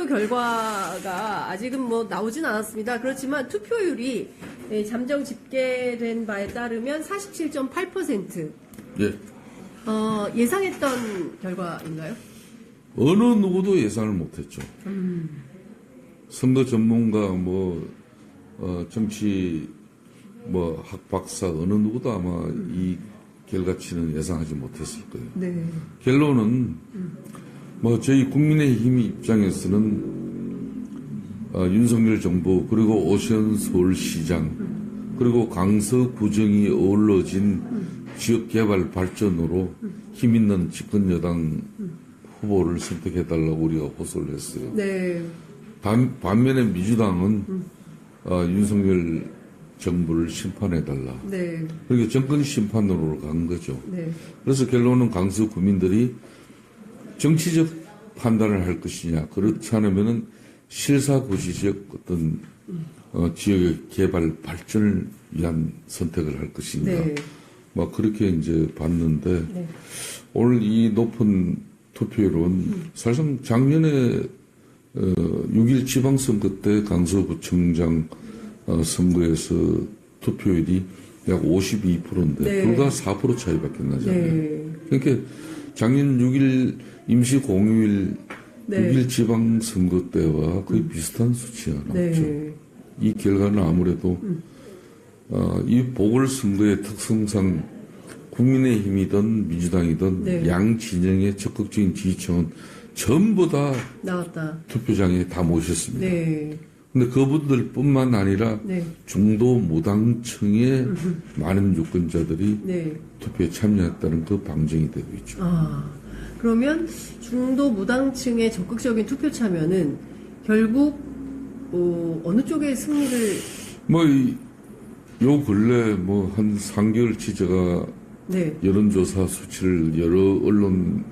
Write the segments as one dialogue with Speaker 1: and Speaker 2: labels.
Speaker 1: 결과가 아직은 뭐 나오진 않았습니다. 그렇지만 투표율이 잠정 집계된 바에 따르면 47.8%.
Speaker 2: 예.
Speaker 1: 예상했던 결과인가요?
Speaker 2: 어느 누구도 예상을 못했죠. 선거 전문가, 정치, 학박사, 어느 누구도 아마 이 결과치는 예상하지 못했을 거예요.
Speaker 1: 네.
Speaker 2: 결론은, 저희 국민의힘 입장에서는, 윤석열 정부, 그리고 오세훈 서울시장, 그리고 강서구정이 어우러진 지역개발 발전으로 힘있는 집권여당 후보를 선택해달라고 우리가 호소를 했어요.
Speaker 1: 네.
Speaker 2: 반면에 민주당은 윤석열 정부를 심판해달라.
Speaker 1: 네.
Speaker 2: 그렇게 정권 심판으로 간 거죠.
Speaker 1: 네.
Speaker 2: 그래서 결론은 강서 구민들이 정치적 판단을 할 것이냐, 그렇지 않으면은 실사구시적 어떤 지역의 개발 발전을 위한 선택을 할 것인가.
Speaker 1: 네.
Speaker 2: 그렇게 이제 봤는데
Speaker 1: 네.
Speaker 2: 오늘 이 높은 투표율은 사실상 작년에 6.1 지방선거 때 강서구청장 선거에서 투표율이 약 52%인데
Speaker 1: 네.
Speaker 2: 불과 4% 차이밖에 나잖아요.
Speaker 1: 네.
Speaker 2: 그러니까 작년 6.1 임시 공휴일
Speaker 1: 네.
Speaker 2: 6.1 지방선거 때와 거의 비슷한 수치가 나왔죠.
Speaker 1: 네.
Speaker 2: 이 결과는 아무래도 이 보궐선거의 특성상 국민의힘이든 민주당이든
Speaker 1: 네.
Speaker 2: 양 진영의 적극적인 지지층은 전부 다
Speaker 1: 나왔다.
Speaker 2: 투표장에 다 모셨습니다.
Speaker 1: 네.
Speaker 2: 근데 그분들뿐만 아니라
Speaker 1: 네.
Speaker 2: 중도 무당층의 많은 유권자들이
Speaker 1: 네.
Speaker 2: 투표에 참여했다는 그 방증이 되고 있죠.
Speaker 1: 그러면 중도 무당층의 적극적인 투표 참여는 결국 어느 쪽의 승리를
Speaker 2: 요 근래 한 3개월치 제가
Speaker 1: 네.
Speaker 2: 여론조사 수치를 여러 언론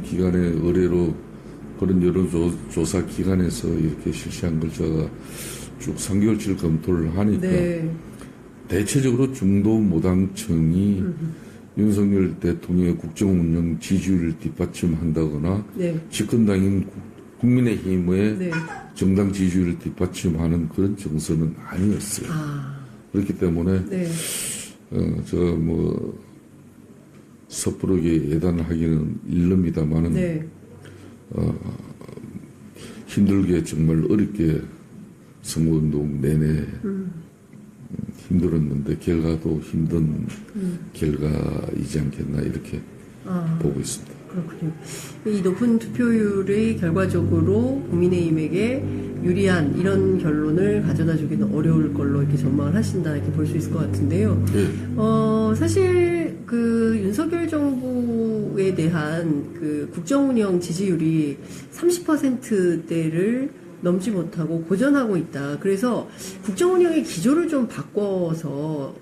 Speaker 2: 기관의 의뢰로 그런 여론조사 기관에서 이렇게 실시한 걸 제가 쭉 3개월치를 검토를 하니까
Speaker 1: 네.
Speaker 2: 대체적으로 중도 무당층이 윤석열 대통령의 국정운영 지지율을 뒷받침한다거나
Speaker 1: 네.
Speaker 2: 집권당인 국민의힘의
Speaker 1: 네.
Speaker 2: 정당 지지율을 뒷받침하는 그런 정서는 아니었어요. 그렇기 때문에
Speaker 1: 네.
Speaker 2: 제가 섣부르게 예단하기는 일릅니다만은
Speaker 1: 네.
Speaker 2: 힘들게 정말 어렵게 선거운동 내내 힘들었는데 결과도 힘든 결과이지 않겠나 이렇게 보고 있습니다.
Speaker 1: 그렇군요. 이 높은 투표율이 결과적으로 국민의힘에게 유리한 이런 결론을 가져다 주기는 어려울 걸로 이렇게 전망을 하신다 이렇게 볼 수 있을 것 같은데요.
Speaker 2: 네.
Speaker 1: 사실 그 윤석열 정부에 대한 그 국정운영 지지율이 30%대를 넘지 못하고 고전하고 있다. 그래서 국정운영의 기조를 좀 바꿔서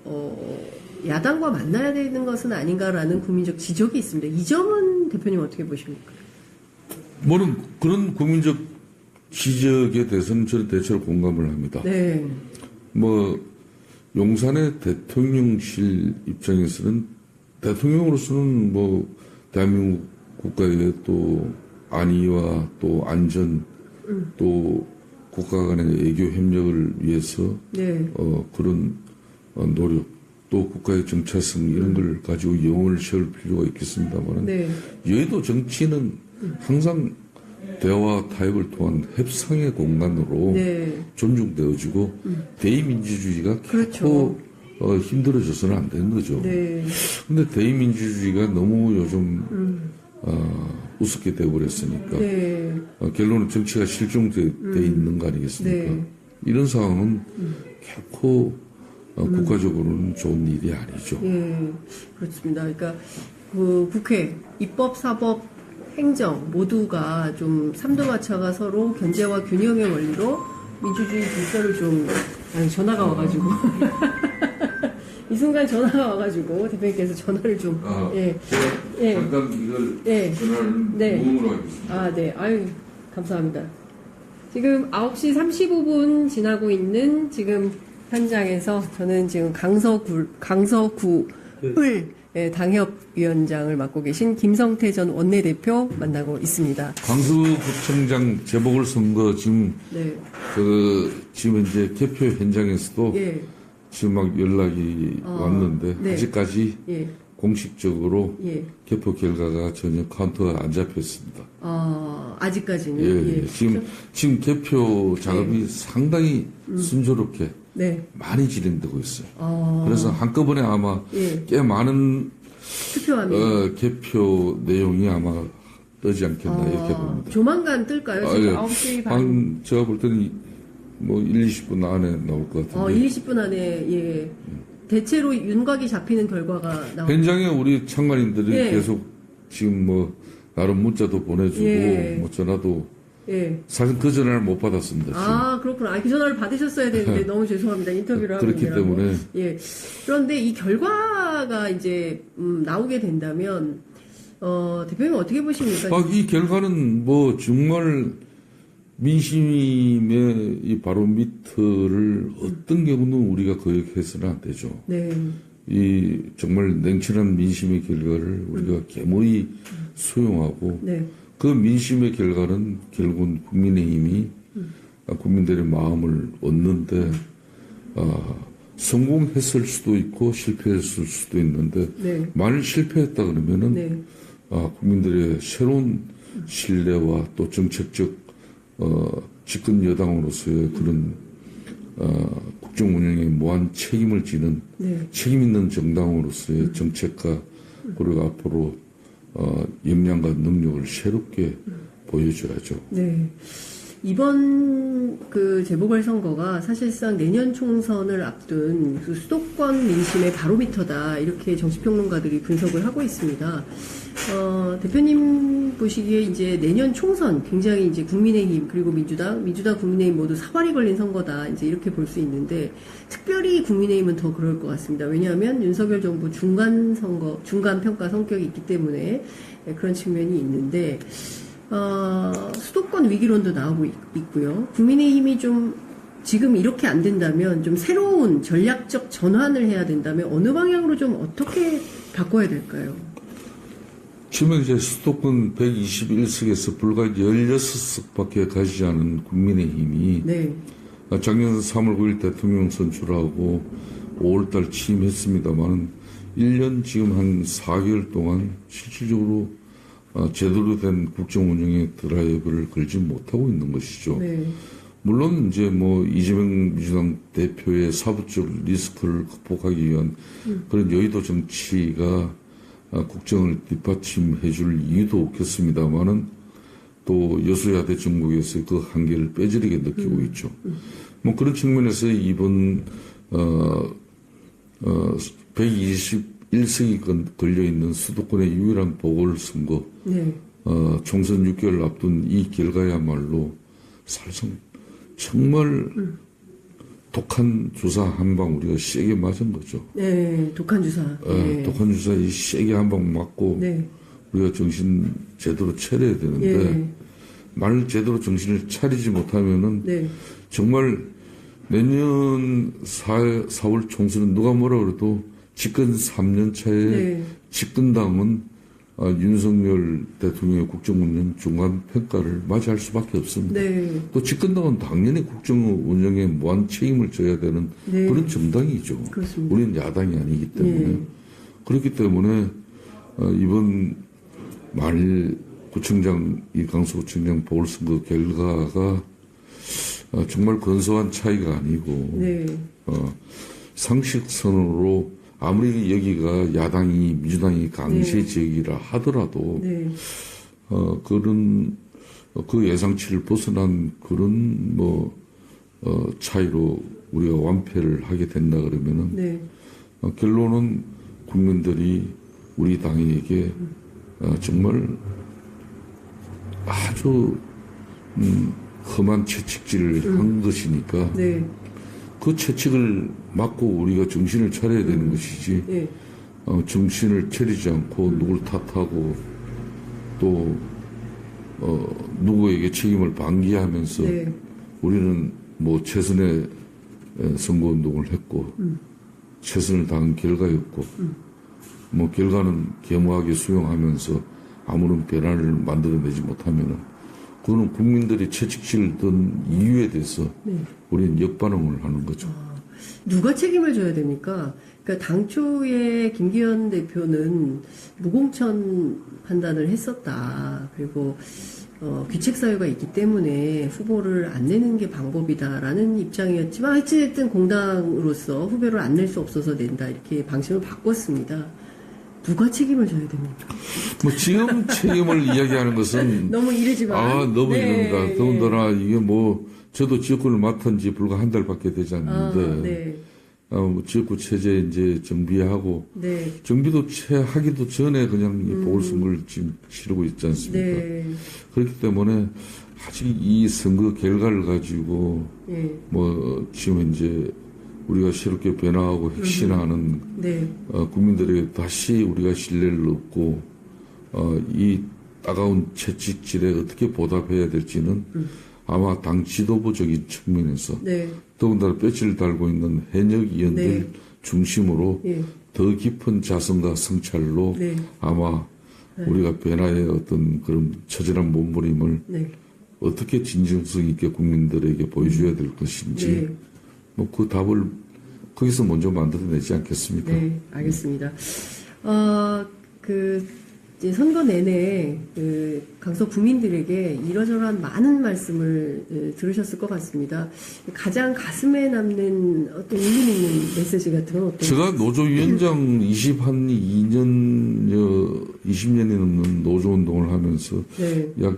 Speaker 1: 야당과 만나야 되는 것은 아닌가라는 국민적 지적이 있습니다. 이 점은 대표님 어떻게 보십니까?
Speaker 2: 그런 국민적 지적에 대해서는 저는 대체로 공감을 합니다.
Speaker 1: 네.
Speaker 2: 용산의 대통령실 입장에서는 대통령으로서는 대한민국 국가의 또 안위와 또 안전 또 국가 간의 애교 협력을 위해서
Speaker 1: 네.
Speaker 2: 그런 노력 또 국가의 정체성 이런 걸 가지고 영혼을 세울 필요가 있겠습니다만
Speaker 1: 네.
Speaker 2: 여의도 정치는 항상 대화 타협을 통한 협상의 공간으로
Speaker 1: 네.
Speaker 2: 존중되어지고 대의민주주의가
Speaker 1: 그렇죠.
Speaker 2: 결코 힘들어져서는 안 되는 거죠.
Speaker 1: 네.
Speaker 2: 근데 대의민주주의가 너무 요즘 우습게 되어버렸으니까
Speaker 1: 네.
Speaker 2: 결론은 정치가 실종돼 있는 거 아니겠습니까?
Speaker 1: 네.
Speaker 2: 이런 상황은 결코 국가적으로는 좋은 일이 아니죠.
Speaker 1: 예, 그렇습니다. 그러니까 그 국회, 입법, 사법, 행정 모두가 좀 삼도마차가 서로 견제와 균형의 원리로 민주주의 질서를 전화가 와가지고 이 순간 전화가 와가지고 대표님께서 전화를 좀
Speaker 2: 잠깐 이걸 전화를 무음으로 하겠습니다.
Speaker 1: 네. 아유, 감사합니다. 지금 9시 35분 지나고 있는 지금 현장에서 저는 지금 강서구을 당협위원장을 맡고 계신 김성태 전 원내대표 만나고 있습니다.
Speaker 2: 광주구청장 재보궐선거 지금
Speaker 1: 네.
Speaker 2: 지금 이제 개표 현장에서도
Speaker 1: 예.
Speaker 2: 지금 막 연락이 왔는데
Speaker 1: 네.
Speaker 2: 아직까지
Speaker 1: 예.
Speaker 2: 공식적으로
Speaker 1: 예.
Speaker 2: 개표 결과가 전혀 카운터가 안 잡혔습니다.
Speaker 1: 아직까지는.
Speaker 2: 예, 예. 지금 개표 작업이 상당히 순조롭게
Speaker 1: 네.
Speaker 2: 많이 진행되고 있어요. 그래서 한꺼번에 아마
Speaker 1: 예.
Speaker 2: 꽤 많은
Speaker 1: 투표함이.
Speaker 2: 개표 내용이 아마 뜨지 않겠나 이렇게 봅니다.
Speaker 1: 조만간 뜰까요? 지금 9시 반.
Speaker 2: 제가 볼 때는 뭐 1, 20분 안에 나올 것 같은데.
Speaker 1: 1, 20분 안에, 예. 대체로 윤곽이 잡히는 결과가 나옵니다.
Speaker 2: 현장에 우리 참관인들이
Speaker 1: 예.
Speaker 2: 계속 지금 뭐 나름 문자도 보내주고
Speaker 1: 예.
Speaker 2: 뭐 전화도
Speaker 1: 예.
Speaker 2: 사실 그 전화를 못 받았습니다.
Speaker 1: 그렇구나. 그 전화를 받으셨어야 되는데 너무 죄송합니다. 인터뷰를 하고
Speaker 2: 그렇기
Speaker 1: 있느라고.
Speaker 2: 때문에.
Speaker 1: 예. 그런데 이 결과가 이제 나오게 된다면 대표님 어떻게 보십니까?
Speaker 2: 이 결과는 뭐 정말 민심의 이 바로미터를 어떤 경우는 우리가 거역해서는 안 되죠.
Speaker 1: 네.
Speaker 2: 이 정말 냉철한 민심의 결과를 우리가 겸허히 수용하고
Speaker 1: 네.
Speaker 2: 그 민심의 결과는 결국은 국민의힘이 국민들의 마음을 얻는데 성공했을 수도 있고 실패했을 수도 있는데
Speaker 1: 네.
Speaker 2: 만일 실패했다 그러면은
Speaker 1: 네.
Speaker 2: 국민들의 새로운 신뢰와 또 정책적 집권 여당으로서의 그런 국정 운영에 무한 책임을 지는
Speaker 1: 네.
Speaker 2: 책임 있는 정당으로서의 정책과 그리고 앞으로 역량과 능력을 새롭게 보여줘야죠.
Speaker 1: 네. 이번 그 재보궐선거가 사실상 내년 총선을 앞둔 그 수도권 민심의 바로미터다. 이렇게 정치평론가들이 분석을 하고 있습니다. 대표님 보시기에 이제 내년 총선 굉장히 이제 국민의힘 그리고 민주당 국민의힘 모두 사활이 걸린 선거다. 이제 이렇게 볼 수 있는데 특별히 국민의힘은 더 그럴 것 같습니다. 왜냐하면 윤석열 정부 중간 평가 성격이 있기 때문에 그런 측면이 있는데 수도권 위기론도 나오고 있고요. 국민의힘이 좀 지금 이렇게 안 된다면 좀 새로운 전략적 전환을 해야 된다면 어느 방향으로 좀 어떻게 바꿔야 될까요?
Speaker 2: 지금 이제 수도권 121석에서 불과 16석밖에 가지 않은 국민의힘이
Speaker 1: 네.
Speaker 2: 작년 3월 9일 대통령 선출하고 5월달 취임했습니다만 1년 지금 한 4개월 동안 실질적으로 제대로 된 국정 운영의 드라이브를 걸지 못하고 있는 것이죠.
Speaker 1: 네.
Speaker 2: 물론 이제 뭐 이재명 민주당 대표의 사부적 리스크를 극복하기 위한 그런 여의도 정치가 국정을 뒷받침해 줄 이유도 없겠습니다만은 또 여소야대 정국에서 그 한계를 뼈저리게 느끼고 있죠. 뭐 그런 측면에서 이번 121석이 걸려있는 수도권의 유일한 보궐선거
Speaker 1: 네.
Speaker 2: 총선 6개월 앞둔 이 결과야말로 사실상 정말 독한 주사 한 방 우리가 세게 맞은 거죠.
Speaker 1: 네, 독한 주사. 네.
Speaker 2: 독한 주사 이 세게 한 방 맞고
Speaker 1: 네.
Speaker 2: 우리가 정신 제대로 차려야 되는데
Speaker 1: 예.
Speaker 2: 만일 제대로 정신을 차리지 못하면은
Speaker 1: 네.
Speaker 2: 정말 내년 4월 총선은 누가 뭐라 그래도 집권 3년 차에
Speaker 1: 네.
Speaker 2: 집권당은 윤석열 대통령의 국정운영 중간평가를 맞이할 수밖에 없습니다.
Speaker 1: 네.
Speaker 2: 또 집권당은 당연히 국정운영에 무한 책임을 져야 되는
Speaker 1: 네.
Speaker 2: 그런 정당이죠.
Speaker 1: 그렇습니다.
Speaker 2: 우리는 야당이 아니기 때문에.
Speaker 1: 네.
Speaker 2: 그렇기 때문에 이번 만일 이 강서구청장 보궐선거 결과가 정말 근소한 차이가 아니고
Speaker 1: 네.
Speaker 2: 상식선으로 아무리 여기가 야당이 민주당이 강세
Speaker 1: 네.
Speaker 2: 지역이라 하더라도
Speaker 1: 네.
Speaker 2: 그런 그 예상치를 벗어난 그런 차이로 우리가 완패를 하게 된다 그러면은
Speaker 1: 네.
Speaker 2: 결론은 국민들이 우리 당에게 정말 아주 험한 채찍질을 한 것이니까
Speaker 1: 네.
Speaker 2: 그 채찍을 맞고 우리가 정신을 차려야 되는 것이지
Speaker 1: 네.
Speaker 2: 정신을 차리지 않고 누굴 탓하고 또 누구에게 책임을 방기하면서
Speaker 1: 네.
Speaker 2: 우리는 뭐 최선의 선거운동을 했고 최선을 다한 결과였고 뭐 결과는 겸허하게 수용하면서 아무런 변화를 만들어내지 못하면은 그거는 국민들이 채찍질을 든 이유에 대해서
Speaker 1: 네.
Speaker 2: 우리는 역반응을 하는 거죠.
Speaker 1: 누가 책임을 져야 됩니까? 그러니까 당초에 김기현 대표는 무공천 판단을 했었다. 그리고 귀책 사유가 있기 때문에 후보를 안 내는 게 방법이다라는 입장이었지만 어쨌든 공당으로서 후보를 안 낼 수 없어서 낸다 이렇게 방침을 바꿨습니다. 누가 책임을 져야 됩니까?
Speaker 2: 뭐 지금 책임을 이야기하는 것은
Speaker 1: 너무 이르지만
Speaker 2: 너무
Speaker 1: 네,
Speaker 2: 이릅니다. 더군다나 이게 뭐 저도 지역구를 맡은 지 불과 한 달밖에 되지 않는데
Speaker 1: 네.
Speaker 2: 지역구 체제 이제 정비하고
Speaker 1: 네.
Speaker 2: 정비도 하기도 전에 그냥 이 보궐선거를 지금 치르고 있지 않습니까?
Speaker 1: 네.
Speaker 2: 그렇기 때문에 아직 이 선거 결과를 가지고
Speaker 1: 네.
Speaker 2: 뭐 지금 현재 우리가 새롭게 변화하고 혁신하는
Speaker 1: 네.
Speaker 2: 국민들에게 다시 우리가 신뢰를 얻고 이 따가운 채찍질에 어떻게 보답해야 될지는 아마 당 지도부적인 측면에서
Speaker 1: 네.
Speaker 2: 더군다나 뼈치를 달고 있는 현역 의원들
Speaker 1: 네.
Speaker 2: 중심으로
Speaker 1: 예.
Speaker 2: 더 깊은 자성과 성찰로
Speaker 1: 네.
Speaker 2: 아마 우리가 변화의 어떤 그런 처절한 몸부림을
Speaker 1: 네.
Speaker 2: 어떻게 진정성 있게 국민들에게 보여줘야 될 것인지
Speaker 1: 네.
Speaker 2: 뭐 그 답을 거기서 먼저 만들어내지 않겠습니까?
Speaker 1: 네, 알겠습니다. 이제 선거 내내 강서 구민들에게 이러저러한 많은 말씀을 들으셨을 것 같습니다. 가장 가슴에 남는 어떤 의미 있는 메시지 같은 건 어떤?
Speaker 2: 제가 노조위원장 20년이 넘는 노조운동을 하면서
Speaker 1: 네.
Speaker 2: 약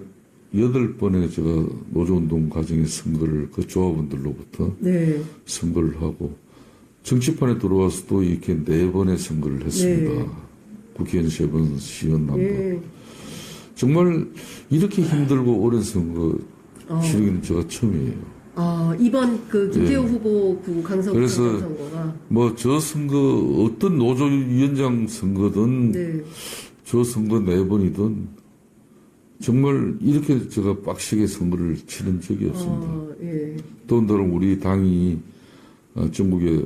Speaker 2: 8번의 제가 노조운동 과정의 선거를 그 조합원들로부터
Speaker 1: 네.
Speaker 2: 선거를 하고 정치판에 들어와서도 이렇게 4번의 선거를 했습니다.
Speaker 1: 네.
Speaker 2: 국회의원 3번, 시의원 1번.
Speaker 1: 예.
Speaker 2: 정말 이렇게 힘들고 오랜 선거 치르기는 제가 처음이에요.
Speaker 1: 이번 김태우
Speaker 2: 네.
Speaker 1: 후보 강서
Speaker 2: 그래서
Speaker 1: 선거가
Speaker 2: 뭐 저 선거 어떤 노조위원장 선거든
Speaker 1: 네.
Speaker 2: 저 선거 4번이든 정말 이렇게 제가 빡시게 선거를 치른 적이 없습니다.
Speaker 1: 예.
Speaker 2: 더군다나 우리 당이 전국에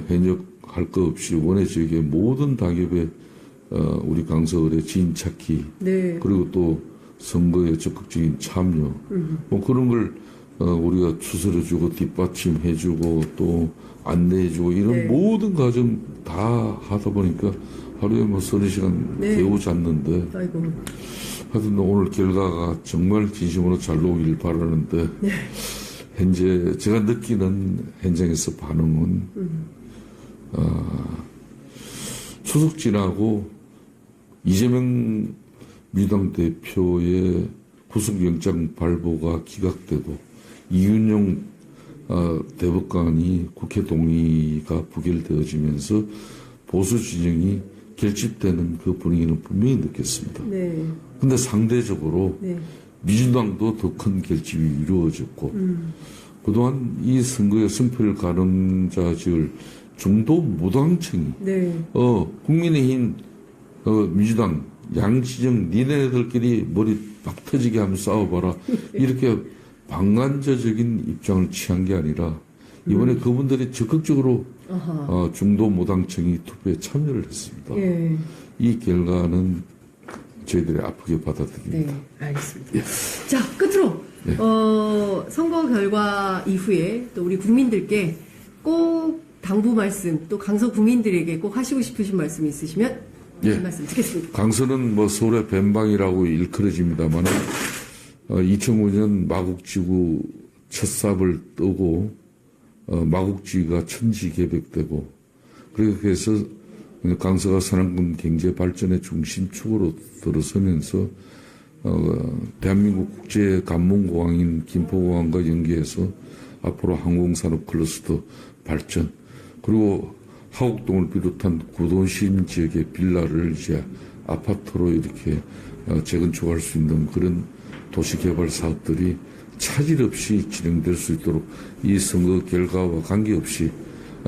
Speaker 2: 현역할 것 없이 원외 지역의 모든 당협에 우리 강서을의 지인 찾기
Speaker 1: 네.
Speaker 2: 그리고 또 선거에 적극적인 참여 뭐 그런 걸 우리가 추스려주고 뒷받침해주고 또 안내해주고 이런
Speaker 1: 네.
Speaker 2: 모든 과정 다 하다 보니까 하루에 뭐 30시간
Speaker 1: 네.
Speaker 2: 겨우 잤는데
Speaker 1: 아이고.
Speaker 2: 하여튼 오늘 결과가 정말 진심으로 잘 나오길 바라는데 현재 제가 느끼는 현장에서 반응은 추석 지나고 이재명 민주당 대표의 구속영장 발부가 기각되고 이윤용 대법관이 국회 동의가 부결되어지면서 보수 진영이 결집되는 그 분위기는 분명히 느꼈습니다.
Speaker 1: 네.
Speaker 2: 근데 상대적으로
Speaker 1: 네.
Speaker 2: 민주당도 더 큰 결집이 이루어졌고 그동안 이 선거의 승패를 가늠자 지을 중도 무당층이
Speaker 1: 네.
Speaker 2: 국민의힘 민주당 양지정 니네들끼리 머리 막 터지게 하면 싸워봐라 이렇게 방관자적인 입장을 취한 게 아니라 이번에 그분들이 적극적으로 중도 무당층이 투표에 참여를 했습니다.
Speaker 1: 예.
Speaker 2: 이 결과는 저희들이 아프게 받아들입니다.
Speaker 1: 네, 알겠습니다. 자, 끝으로 선거 결과 이후에 또 우리 국민들께 꼭 당부 말씀, 또 강서 국민들에게 꼭 하시고 싶으신 말씀 있으시면
Speaker 2: 예.
Speaker 1: 그 말씀 듣겠습니다.
Speaker 2: 강서는 뭐 서울의 뱀방이라고 일컬어집니다만 2009년 마국지구 첫 삽을 뜨고 마국지가 천지개벽되고 그렇게 해서 강서가 서남권 경제 발전의 중심축으로 들어서면서 대한민국 국제 관문공항인 김포공항과 연계해서 앞으로 항공산업 클러스터 발전 그리고 하곡동을 비롯한 구도심 지역의 빌라를 이제 아파트로 이렇게 재건축할 수 있는 그런 도시개발 사업들이 차질 없이 진행될 수 있도록 이 선거 결과와 관계없이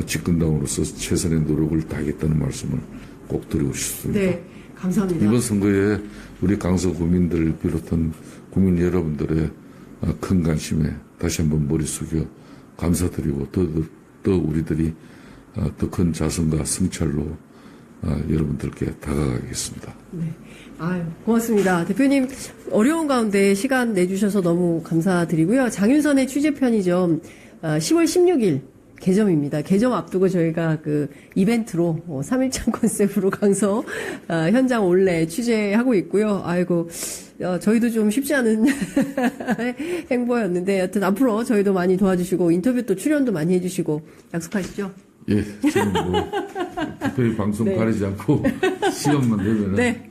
Speaker 2: 집권당으로서 최선의 노력을 다하겠다는 말씀을 꼭 드리고 싶습니다.
Speaker 1: 네, 감사합니다.
Speaker 2: 이번 선거에 우리 강서 국민들을 비롯한 국민 여러분들의 큰 관심에 다시 한번 머리 숙여 감사드리고 더 우리들이 더 큰 자성과 성찰로 여러분들께 다가가겠습니다.
Speaker 1: 네. 아유, 고맙습니다. 대표님, 어려운 가운데 시간 내주셔서 너무 감사드리고요. 장윤선의 취재 편의점, 10월 16일 개점입니다. 개점 앞두고 저희가 그 이벤트로 3일장 컨셉으로 강서 현장 올레 취재하고 있고요. 아이고, 저희도 좀 쉽지 않은 행보였는데, 여튼 앞으로 저희도 많이 도와주시고, 인터뷰 또 출연도 많이 해주시고, 약속하시죠?
Speaker 2: 예, 저는 뭐, 특별히 방송
Speaker 1: 네.
Speaker 2: 가리지 않고, 시간만 되면은
Speaker 1: 네.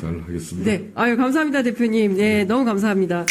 Speaker 2: 잘 하겠습니다.
Speaker 1: 네. 아유, 감사합니다, 대표님. 네, 너무 감사합니다.